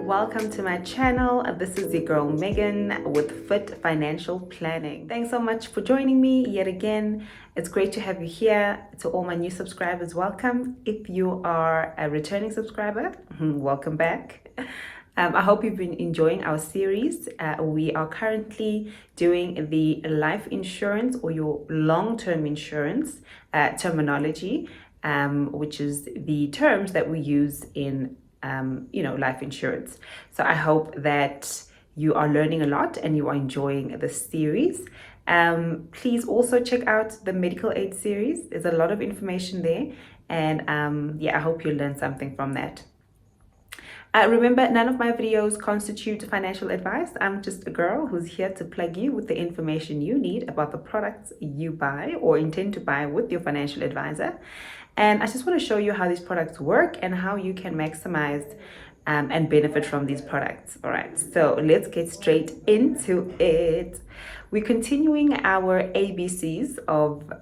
Welcome to my channel. This is your girl Megan with Fit Financial Planning. Thanks so much for joining me yet again. It's great to have you here. To all my new subscribers, welcome. If you are a returning subscriber, welcome back. I hope you've been enjoying our series. We are currently doing the life insurance or your long-term insurance terminology, which is the terms that we use in life insurance. So I hope that you are learning a lot and you are enjoying this series. Please also check out the medical aid series. There's a lot of information there, and I hope you learn something from that. Remember, none of my videos constitute financial advice. I'm just a girl who's here to plug you with the information you need about the products you buy or intend to buy with your financial advisor. And I just want to show you how these products work and how you can maximize and benefit from these products. All right, so let's get straight into it. We're continuing our ABCs of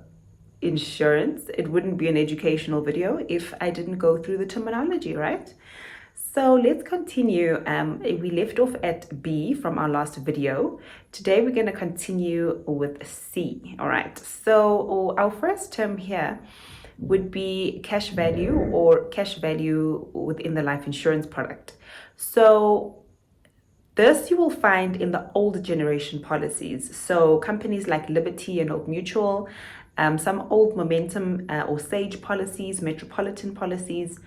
insurance. It wouldn't be an educational video if I didn't go through the terminology, right? So let's continue. We left off at B from our last video. Today we're going to continue with C. All right, so our first term here would be cash value or cash value within the life insurance product. So this you will find in the older generation policies. So companies like Liberty and Old Mutual, some old Momentum or Sage policies, Metropolitan policies,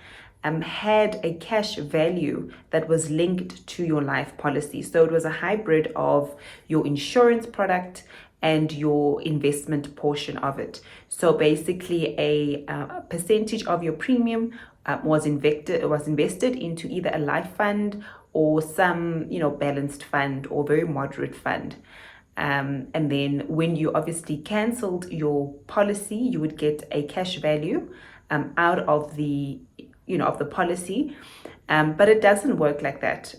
had a cash value that was linked to your life policy. So it was a hybrid of your insurance product and your investment portion of it. So basically a percentage of your premium was invested into either a life fund or some balanced fund or very moderate fund. And then when you obviously cancelled your policy, you would get a cash value out of the of the policy, but it doesn't work like that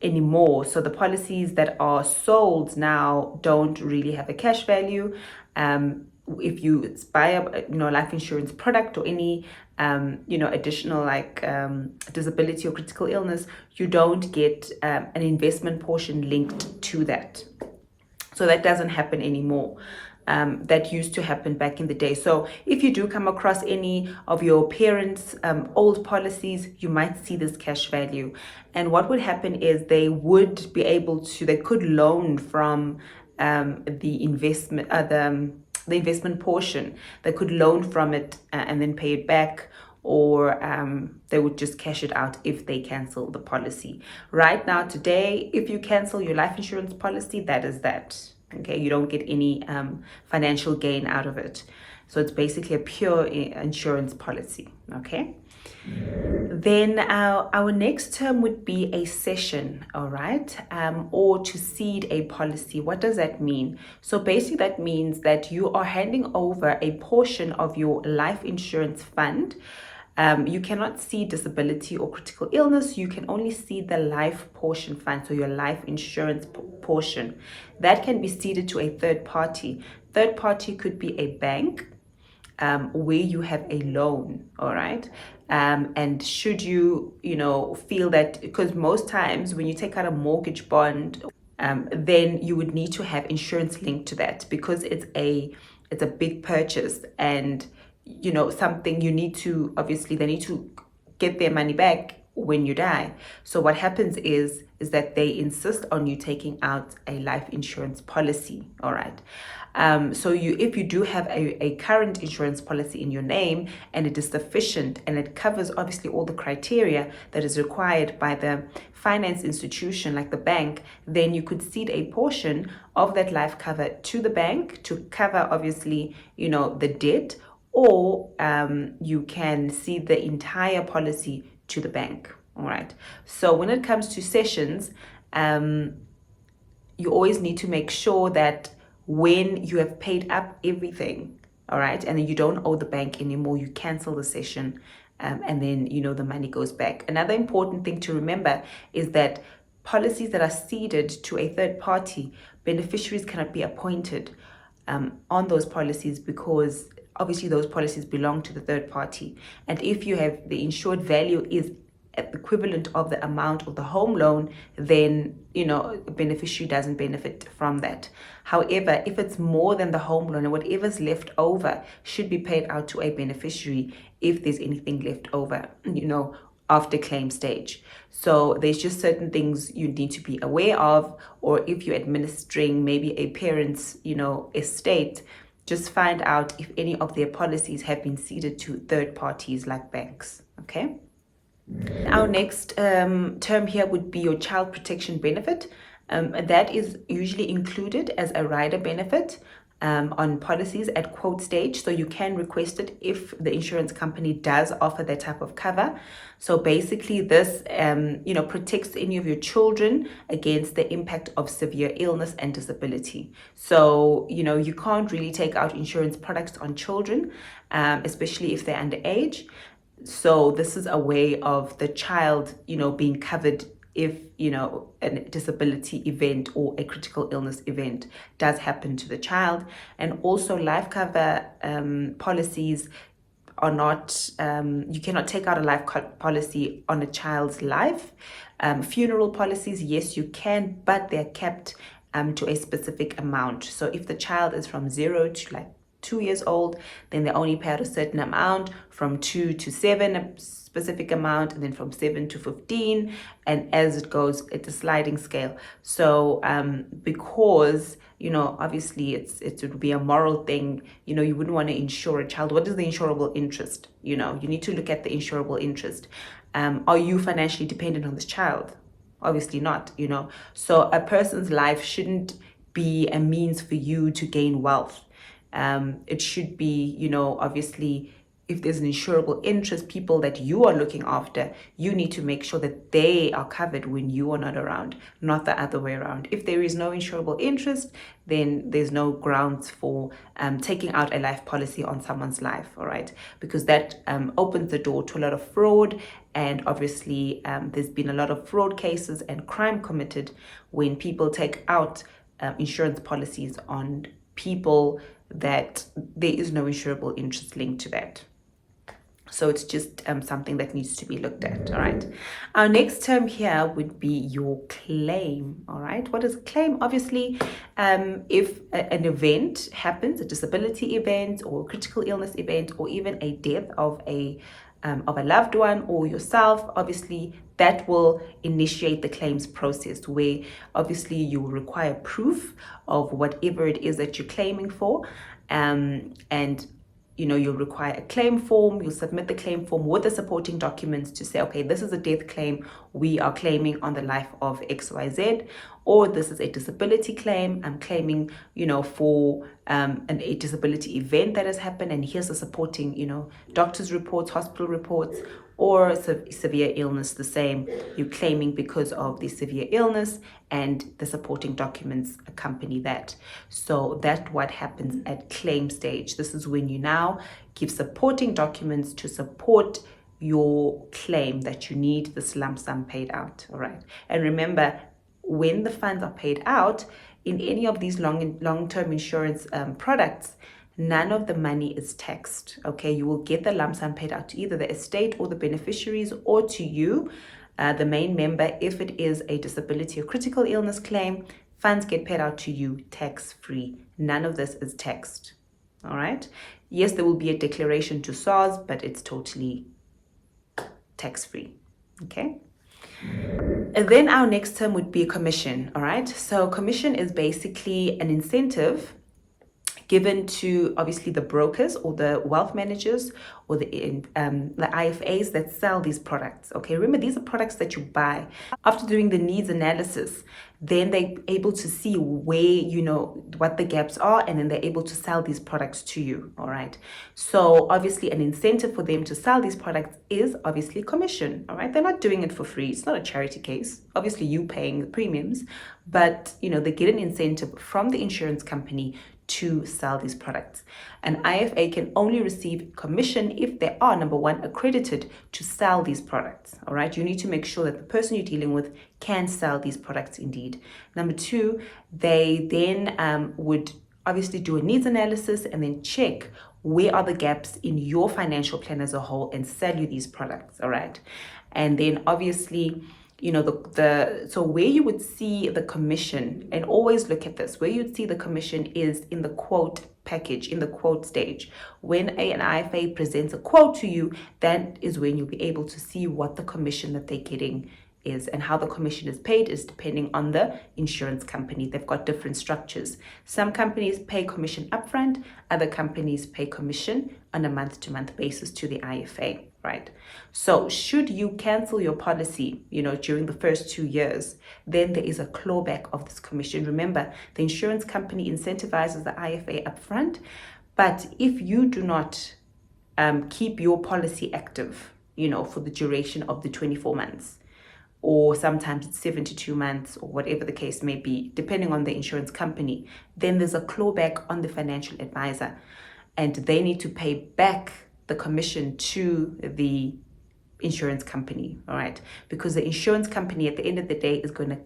anymore. So the policies that are sold now don't really have a cash value. If you buy a life insurance product or any additional like disability or critical illness, you don't get an investment portion linked to that. So that doesn't happen anymore. That used to happen back in the day. So if you do come across any of your parents' old policies, you might see this cash value. And what would happen is they could loan from the investment portion. They could loan from it and then pay it back, or they would just cash it out if they cancel the policy. Right now, today, if you cancel your life insurance policy, that is that. Okay, you don't get any financial gain out of it. So it's basically a pure insurance policy. Okay. Then our next term would be a cession, all right, or to cede a policy. What does that mean? So basically that means that you are handing over a portion of your life insurance fund. You cannot see disability or critical illness. You can only see the life portion fund, so your life insurance portion. That can be ceded to a third party. Third party could be a bank where you have a loan, all right? And should you, feel that, because most times when you take out a mortgage bond, then you would need to have insurance linked to that because it's a big purchase and something you need to, obviously they need to get their money back when you die. So what happens is that they insist on you taking out a life insurance policy. All right. So if you do have a current insurance policy in your name and it is sufficient and it covers obviously all the criteria that is required by the finance institution like the bank, then you could cede a portion of that life cover to the bank to cover obviously the debt, or you can cede the entire policy to the bank. All right. So when it comes to cessions, you always need to make sure that when you have paid up everything, all right, and then you don't owe the bank anymore, you cancel the cession, and then the money goes back. Another important thing to remember is that policies that are ceded to a third party, beneficiaries cannot be appointed on those policies because obviously those policies belong to the third party. And if you have the insured value is equivalent of the amount of the home loan, then, a beneficiary doesn't benefit from that. However, if it's more than the home loan, and whatever's left over should be paid out to a beneficiary if there's anything left over, after claim stage. So there's just certain things you need to be aware of, or if you're administering maybe a parent's, estate, just find out if any of their policies have been ceded to third parties like banks, okay? Our next term here would be your child protection benefit. That is usually included as a rider benefit on policies at quote stage. So you can request it if the insurance company does offer that type of cover. So basically this, protects any of your children against the impact of severe illness and disability. So, you can't really take out insurance products on children, especially if they're underage. So this is a way of the child, being covered if, a disability event or a critical illness event does happen to the child. And also life cover policies are not, you cannot take out a life policy on a child's life. Funeral policies, yes, you can, but they're kept to a specific amount. So if the child is from 0 to 2 years old, then they only pay out a certain amount, from 2 to 7 a specific amount, and then from 7 to 15, and as it goes, it's a sliding scale. So because obviously it would be a moral thing, you wouldn't want to insure a child. What is the insurable interest? You need to look at the insurable interest. Are you financially dependent on this child? Obviously not. So a person's life shouldn't be a means for you to gain wealth. It should be, obviously, if there's an insurable interest, people that you are looking after, you need to make sure that they are covered when you are not around, not the other way around. If there is no insurable interest, then there's no grounds for taking out a life policy on someone's life, all right? Because that opens the door to a lot of fraud. And obviously, there's been a lot of fraud cases and crime committed when people take out insurance policies on people that there is no insurable interest linked to that. So it's just something that needs to be looked at, all right? Our next term here would be your claim, all right? What is a claim? Obviously, if an event happens, a disability event or critical illness event, or even a death of a loved one or yourself, obviously that will initiate the claims process, where obviously you will require proof of whatever it is that you're claiming for, and you'll require a claim form. You'll submit the claim form with the supporting documents to say, okay, this is a death claim. We are claiming on the life of XYZ, or this is a disability claim. I'm claiming, for a disability event that has happened, and here's the supporting, doctor's reports, hospital reports, or severe illness, the same. You're claiming because of the severe illness, and the supporting documents accompany that. So that's what happens at claim stage. This is when you now give supporting documents to support your claim that you need this lump sum paid out, all right? And remember, when the funds are paid out in any of these long-term insurance products, none of the money is taxed, okay? You will get the lump sum paid out to either the estate or the beneficiaries, or to you, the main member. If it is a disability or critical illness claim, funds get paid out to you tax-free. None of this is taxed, all right? Yes, there will be a declaration to SARS, but it's totally tax-free, okay? And then our next term would be commission, all right? So commission is basically an incentive given to obviously the brokers or the wealth managers or the IFAs that sell these products. Okay, remember, these are products that you buy. After doing the needs analysis, then they're able to see where, what the gaps are, and then they're able to sell these products to you, all right? So obviously an incentive for them to sell these products is obviously commission, all right? They're not doing it for free. It's not a charity case. Obviously you paying the premiums, but they get an incentive from the insurance company to sell these products. An IFA can only receive commission if they are, number one, accredited to sell these products, all right? You need to make sure that the person you're dealing with can sell these products indeed. Number two, they then would obviously do a needs analysis and then check where are the gaps in your financial plan as a whole and sell you these products, all right? And then obviously, so where you would see the commission, and always look at this, where you'd see the commission is in the quote package, in the quote stage. When an IFA presents a quote to you, that is when you'll be able to see what the commission that they're getting is, and how the commission is paid is depending on the insurance company. They've got different structures. Some companies pay commission upfront, other companies pay commission on a month-to-month basis to the IFA, right? So should you cancel your policy, during the first 2 years, then there is a clawback of this commission. Remember, the insurance company incentivizes the IFA upfront, but if you do not keep your policy active, for the duration of the 24 months, or sometimes it's 72 months, or whatever the case may be, depending on the insurance company, then there's a clawback on the financial advisor, and they need to pay back the commission to the insurance company, all right? Because the insurance company at the end of the day is going to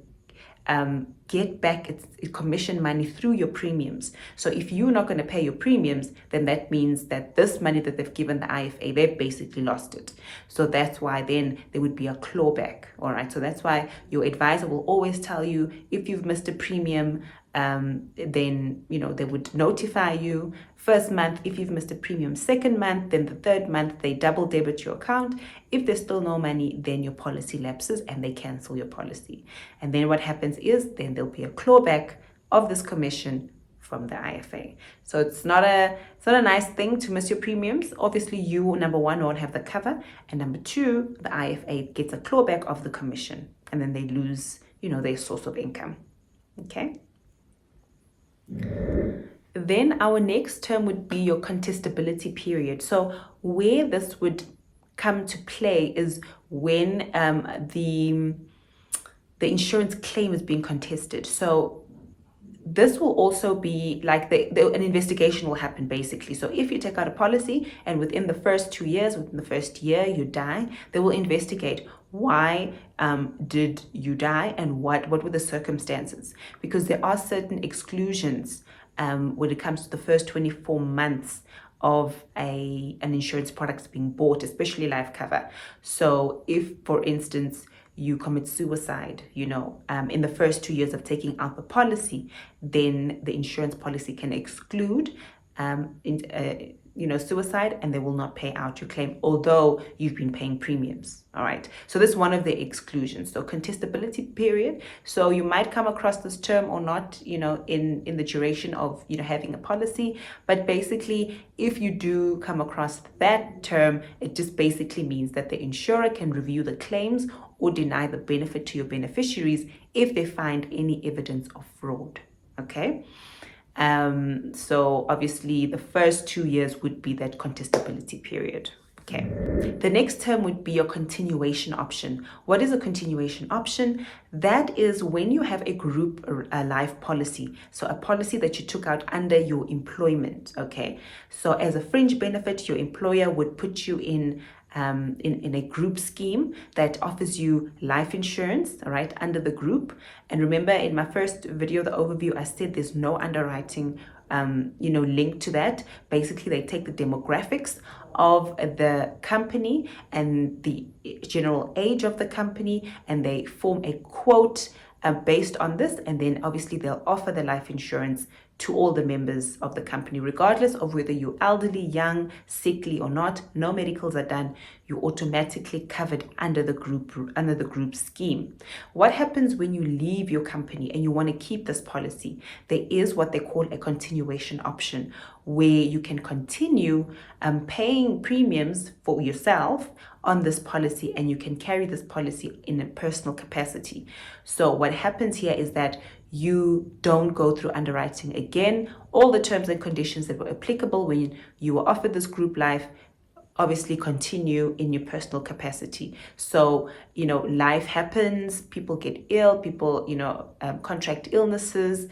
get back its commission money through your premiums. So if you're not going to pay your premiums, then that means that this money that they've given the IFA, they've basically lost it. So that's why then there would be a clawback, all right? So that's why your advisor will always tell you, if you've missed a premium, then they would notify you. First month, if you've missed a premium. Second month, then the third month, they double debit your account. If there's still no money, then your policy lapses and they cancel your policy. And then what happens is, then there'll be a clawback of this commission from the IFA. So it's not a nice thing to miss your premiums. Obviously, you, number one, won't have the cover, and number two, the IFA gets a clawback of the commission, and then they lose, their source of income. Okay. Then our next term would be your contestability period. So where this would come to play is when the insurance claim is being contested. So this will also be like an investigation will happen, basically. So if you take out a policy and within the first 2 years, within the first year, you die, they will investigate why did you die and what were the circumstances, because there are certain exclusions when it comes to the first 24 months of an insurance product being bought, especially life cover. So if, for instance, you commit suicide, in the first 2 years of taking out the policy, then the insurance policy can exclude suicide, and they will not pay out your claim, although you've been paying premiums. All right. So this is one of the exclusions. So contestability period. So you might come across this term or not, in the duration of, having a policy. But basically, if you do come across that term, it just basically means that the insurer can review the claims or deny the benefit to your beneficiaries if they find any evidence of fraud. Okay. So obviously the first 2 years would be that contestability period. Okay. The next term would be your continuation option. What is a continuation option? That is when you have a group life policy. So a policy that you took out under your employment. Okay. So as a fringe benefit, your employer would put you in a group scheme that offers you life insurance, all right, under the group. And remember, in my first video, the overview, I said there's no underwriting, linked to that. Basically, they take the demographics of the company and the general age of the company, and they form a quote based on this. And then obviously they'll offer the life insurance to all the members of the company, regardless of whether you're elderly, young, sickly or not. No medicals are done. You're automatically covered under the group scheme. What happens when you leave your company and you want to keep this policy? There is what they call a continuation option, where you can continue paying premiums for yourself on this policy, and you can carry this policy in a personal capacity. So what happens here is that you don't go through underwriting again. All the terms and conditions that were applicable when you were offered this group life obviously continue in your personal capacity. So, life happens, people get ill, people, contract illnesses,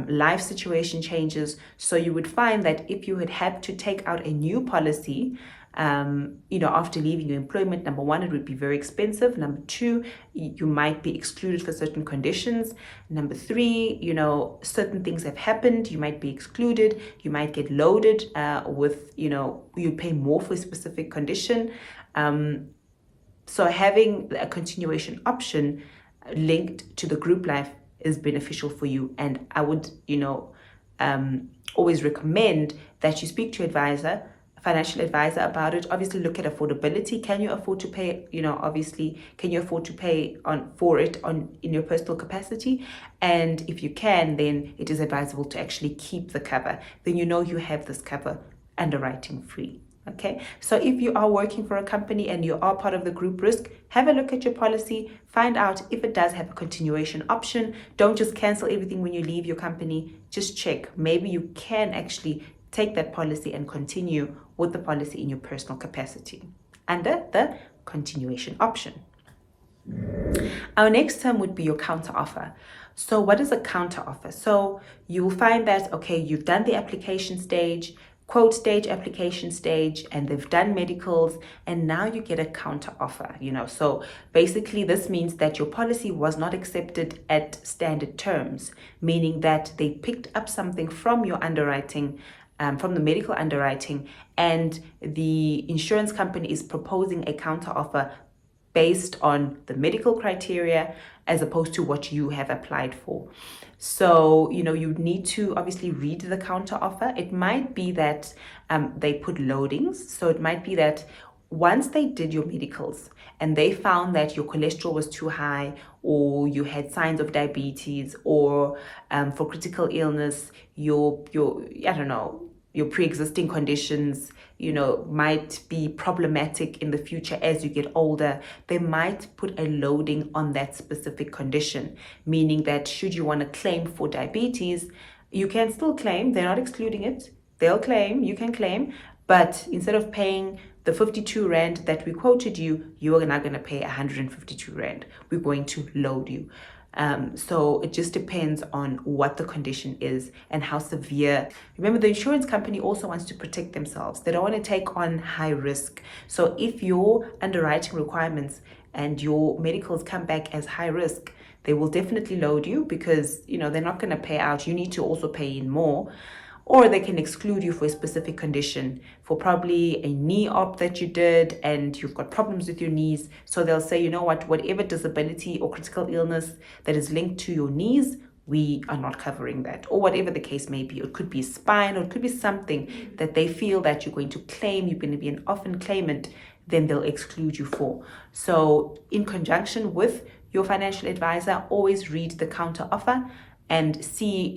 life situation changes. So you would find that if you had to take out a new policy, after leaving your employment, number one, it would be very expensive. Number two, you might be excluded for certain conditions. Number three, certain things have happened. You might be excluded. You might get loaded with, you pay more for a specific condition. So having a continuation option linked to the group life is beneficial for you. And I would, always recommend that you speak to advisor, financial advisor about it. Obviously look at affordability. Can you afford to pay, obviously, can you afford to pay for it in your personal capacity? And if you can, then it is advisable to actually keep the cover. Then you have this cover underwriting free. Okay, so if you are working for a company and you are part of the group risk, have a look at your policy, find out if it does have a continuation option. Don't just cancel everything when you leave your company. Just check. Maybe you can actually take that policy and continue with the policy in your personal capacity under the continuation option. Our next term would be your counter offer. So what is a counter offer? So you will find that, okay, you've done the application stage, quote stage, application stage, and they've done medicals, and now you get a counter offer. So basically this means that your policy was not accepted at standard terms, meaning that they picked up something from your underwriting, from the medical underwriting, and the insurance company is proposing a counter offer based on the medical criteria as opposed to what you have applied for. So, you need to obviously read the counter offer. It might be that they put loadings. So it might be that once they did your medicals and they found that your cholesterol was too high, or you had signs of diabetes, or for critical illness, your pre-existing conditions, might be problematic in the future as you get older, they might put a loading on that specific condition, meaning that should you want to claim for diabetes, you can still claim. They're not excluding it. They'll claim, you can claim, but instead of paying the 52 Rand that we quoted you, you are now going to pay 152 Rand. We're going to load you. So it just depends on what the condition is and how severe. Remember, the insurance company also wants to protect themselves. They don't want to take on high risk. So if your underwriting requirements and your medicals come back as high risk, they will definitely load you because, they're not going to pay out. You need to also pay in more. Or they can exclude you for a specific condition, for probably a knee op that you did and you've got problems with your knees. So they'll say, whatever disability or critical illness that is linked to your knees, we are not covering that. Or whatever the case may be. It could be spine, or it could be something that they feel that you're going to claim, you're going to be an orphan claimant, then they'll exclude you for. So in conjunction with your financial advisor, always read the counter offer and see,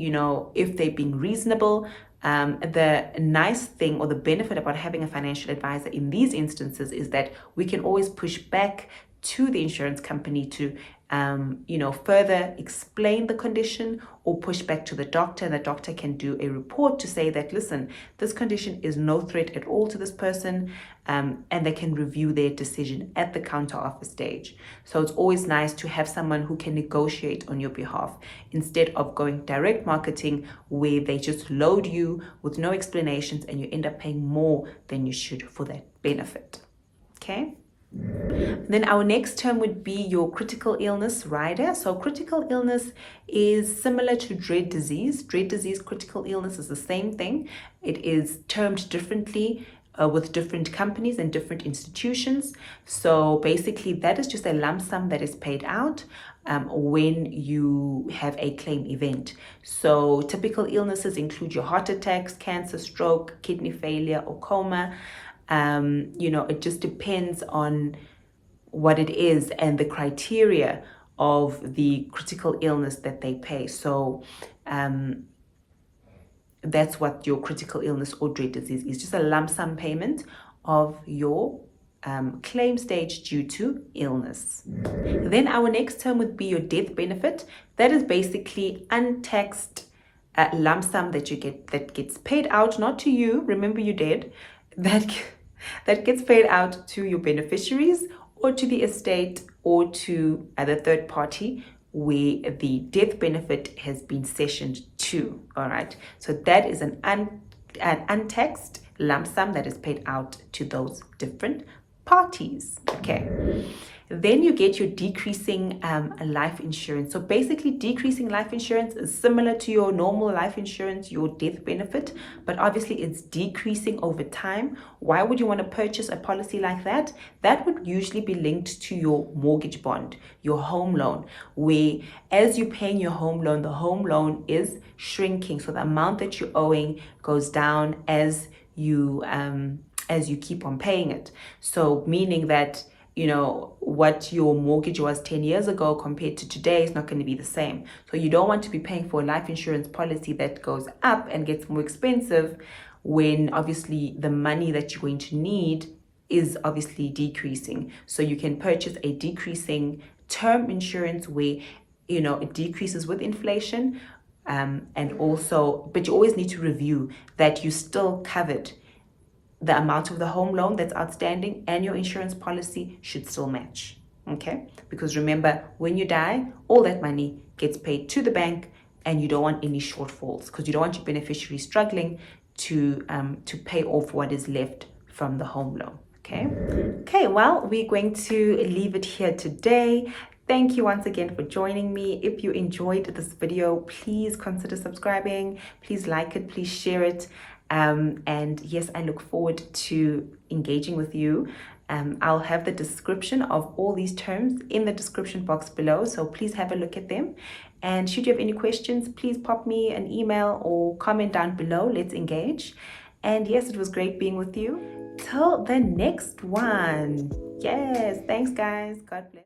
if they're being reasonable. The nice thing or the benefit about having a financial advisor in these instances is that we can always push back to the insurance company to, further explain the condition, or push back to the doctor, and the doctor can do a report to say that, listen, this condition is no threat at all to this person, and they can review their decision at the counter offer stage. So it's always nice to have someone who can negotiate on your behalf instead of going direct marketing where they just load you with no explanations and you end up paying more than you should for that benefit. Okay. Then our next term would be your critical illness rider. So critical illness is similar to dread disease. Dread disease, critical illness is the same thing. It is termed differently with different companies and different institutions. So basically that is just a lump sum that is paid out when you have a claim event. So typical illnesses include your heart attacks, cancer, stroke, kidney failure, or coma. It just depends on what it is and the criteria of the critical illness that they pay. So that's what your critical illness or dread disease is, just a lump sum payment of your claim stage due to illness. Then our next term would be your death benefit. That is basically untaxed lump sum that you get, that gets paid out, not to you, remember you're dead, that gets paid out to your beneficiaries or to the estate or to the third party where the death benefit has been cessioned to. All right, so that is an untaxed lump sum that is paid out to those different parties. Okay, Then you get your decreasing life insurance. So basically, decreasing life insurance is similar to your normal life insurance, your death benefit, but obviously it's decreasing over time. Why would you want to purchase a policy like that? That would usually be linked to your mortgage bond, your home loan, where as you're paying your home loan, the home loan is shrinking. So the amount that you're owing goes down as you keep on paying it. So meaning that, you know, what your mortgage was 10 years ago compared to today is not going to be the same. So you don't want to be paying for a life insurance policy that goes up and gets more expensive when obviously the money that you're going to need is obviously decreasing. So you can purchase a decreasing term insurance where, you know, it decreases with inflation. And also, but you always need to review that you still covered. The amount of the home loan that's outstanding and your insurance policy should still match. Okay? Because remember, when you die, all that money gets paid to the bank, and you don't want any shortfalls because you don't want your beneficiary struggling to pay off what is left from the home loan. Okay, well, we're going to leave it here today. Thank you once again for joining me. If you enjoyed this video, please consider subscribing. Please like it, please share it. And yes, I look forward to engaging with you. I'll have the description of all these terms in the description box below, so please have a look at them. And should you have any questions, please pop me an email or comment down below. Let's engage. And yes, it was great being with you. Till the next one. Yes, thanks guys. God bless.